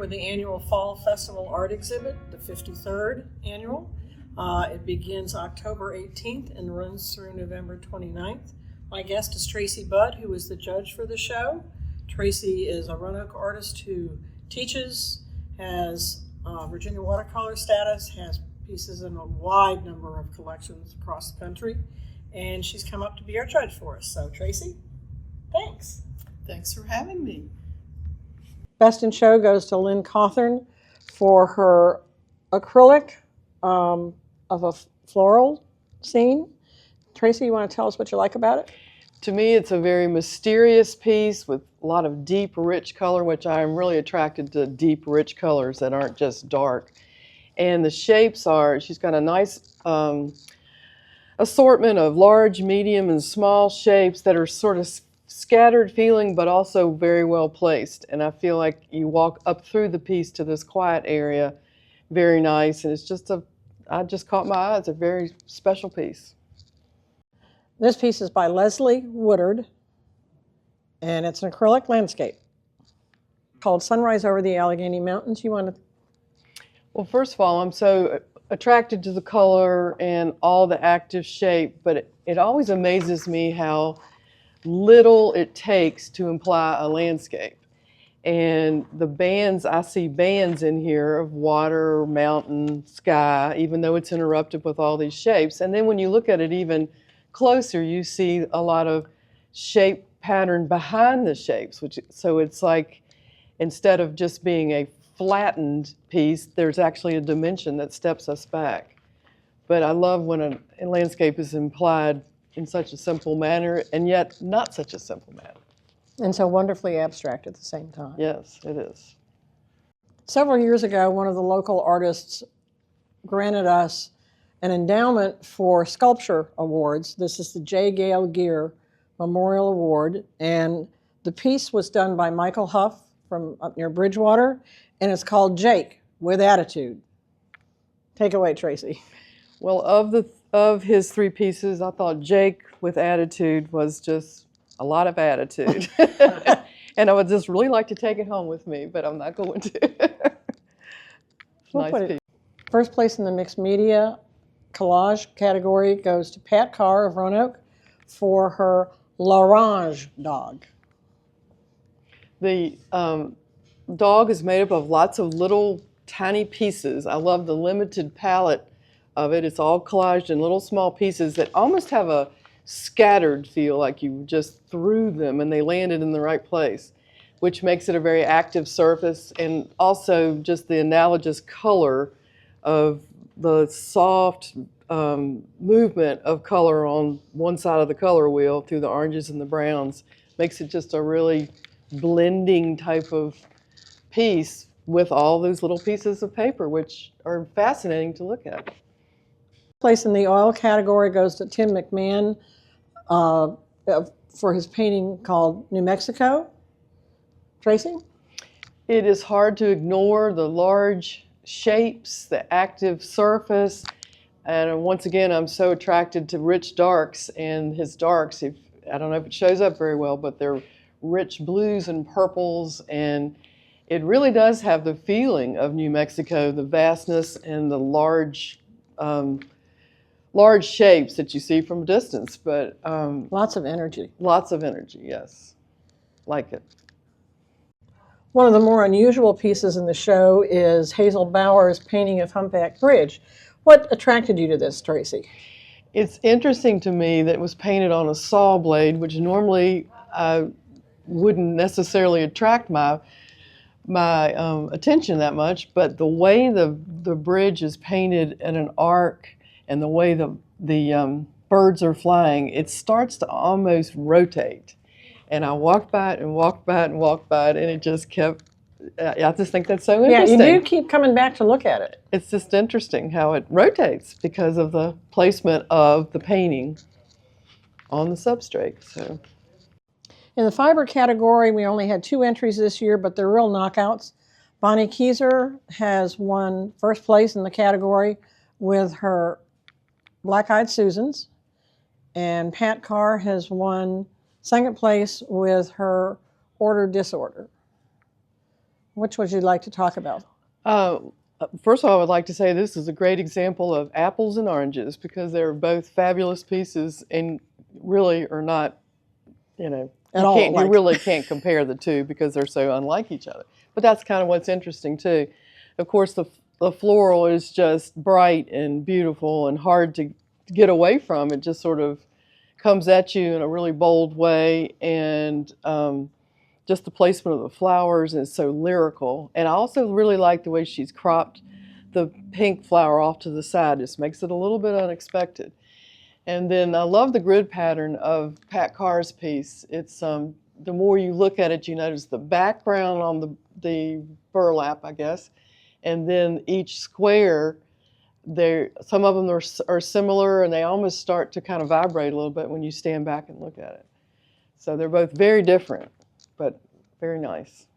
for the annual Fall Festival Art Exhibit, the 53rd annual. It begins October 18th and runs through November 29th. My guest is Tracy Budd, who is the judge for the show. Tracy is a Roanoke artist who teaches, has Virginia watercolor status, has pieces in a wide number of collections across the country, and she's come up to be our judge for us. So Tracy, thanks. Thanks for having me. Best in Show goes to Lynn Cawthorn for her acrylic of a floral scene. Tracy, you want to tell us what you like about it? To me, it's a very mysterious piece with a lot of deep, rich color, which I am really attracted to deep, rich colors that aren't just dark. And the shapes are, she's got a nice assortment of large, medium, and small shapes that are sort of scattered feeling, but also very well placed. And I feel like you walk up through the piece to this quiet area, very nice. And it's just I just caught my eye. It's a very special piece. This piece is by Leslie Woodard, and it's an acrylic landscape called Sunrise Over the Allegheny Mountains. You want to? Well, first of all, I'm so attracted to the color and all the active shape, but it always amazes me how little it takes to imply a landscape. And the bands, I see bands in here of water, mountain, sky, even though it's interrupted with all these shapes. And then when you look at it even closer, you see a lot of shape pattern behind the shapes, so it's like instead of just being a flattened piece, there's actually a dimension that steps us back. But I love when a landscape is implied in such a simple manner, and yet not such a simple manner. And so wonderfully abstract at the same time. Yes, it is. Several years ago, one of the local artists granted us an endowment for sculpture awards. This is the J. Gale Gear Memorial Award, and the piece was done by Michael Huff from up near Bridgewater, and it's called Jake with Attitude. Take away, Tracy. Well, of his three pieces, I thought Jake with Attitude was just a lot of attitude. And I would just really like to take it home with me, but I'm not going to. We'll Nice piece. First place in the mixed media collage category goes to Pat Carr of Roanoke for her L'Orange dog. The dog is made up of lots of little tiny pieces. I love the limited palette of it. It's all collaged in little small pieces that almost have a scattered feel, like you just threw them and they landed in the right place, which makes it a very active surface, and also just the analogous color of the soft movement of color on one side of the color wheel through the oranges and the browns makes it just a really blending type of piece with all those little pieces of paper, which are fascinating to look at. Place in the oil category goes to Tim McMahon for his painting called New Mexico. Tracy? It is hard to ignore the large shapes, the active surface, and once again, I'm so attracted to rich darks, and his darks, I don't know if it shows up very well, but they're rich blues and purples, and it really does have the feeling of New Mexico, the vastness and the large shapes that you see from a distance, but lots of energy. Lots of energy, yes. Like it. One of the more unusual pieces in the show is Hazel Bauer's painting of Humpback Bridge. What attracted you to this, Tracy? It's interesting to me that it was painted on a saw blade, which normally wouldn't necessarily attract my attention that much, but the way the bridge is painted in an arc and the way the birds are flying, it starts to almost rotate. And I walked by it and walked by it and walked by it, and it just kept, I just think that's so interesting. Yeah, you do keep coming back to look at it. It's just interesting how it rotates because of the placement of the painting on the substrate. So, in the fiber category, we only had 2 entries this year, but they're real knockouts. Bonnie Kieser has won first place in the category with her Black Eyed Susans, and Pat Carr has won second place with her Order Disorder. Which would you like to talk about? First of all, I would like to say this is a great example of apples and oranges because they're both fabulous pieces and really are not, At all you alike. really can't compare the two because they're so unlike each other. But that's kind of what's interesting too. Of course, the floral is just bright and beautiful and hard to get away from. It just sort of comes at you in a really bold way, and just the placement of the flowers is so lyrical. And I also really like the way she's cropped the pink flower off to the side. Just makes it a little bit unexpected. And then I love the grid pattern of Pat Carr's piece. It's the more you look at it, you notice the background on the burlap, I guess, and then each square. Some of them are similar, and they almost start to kind of vibrate a little bit when you stand back and look at it. So they're both very different, but very nice.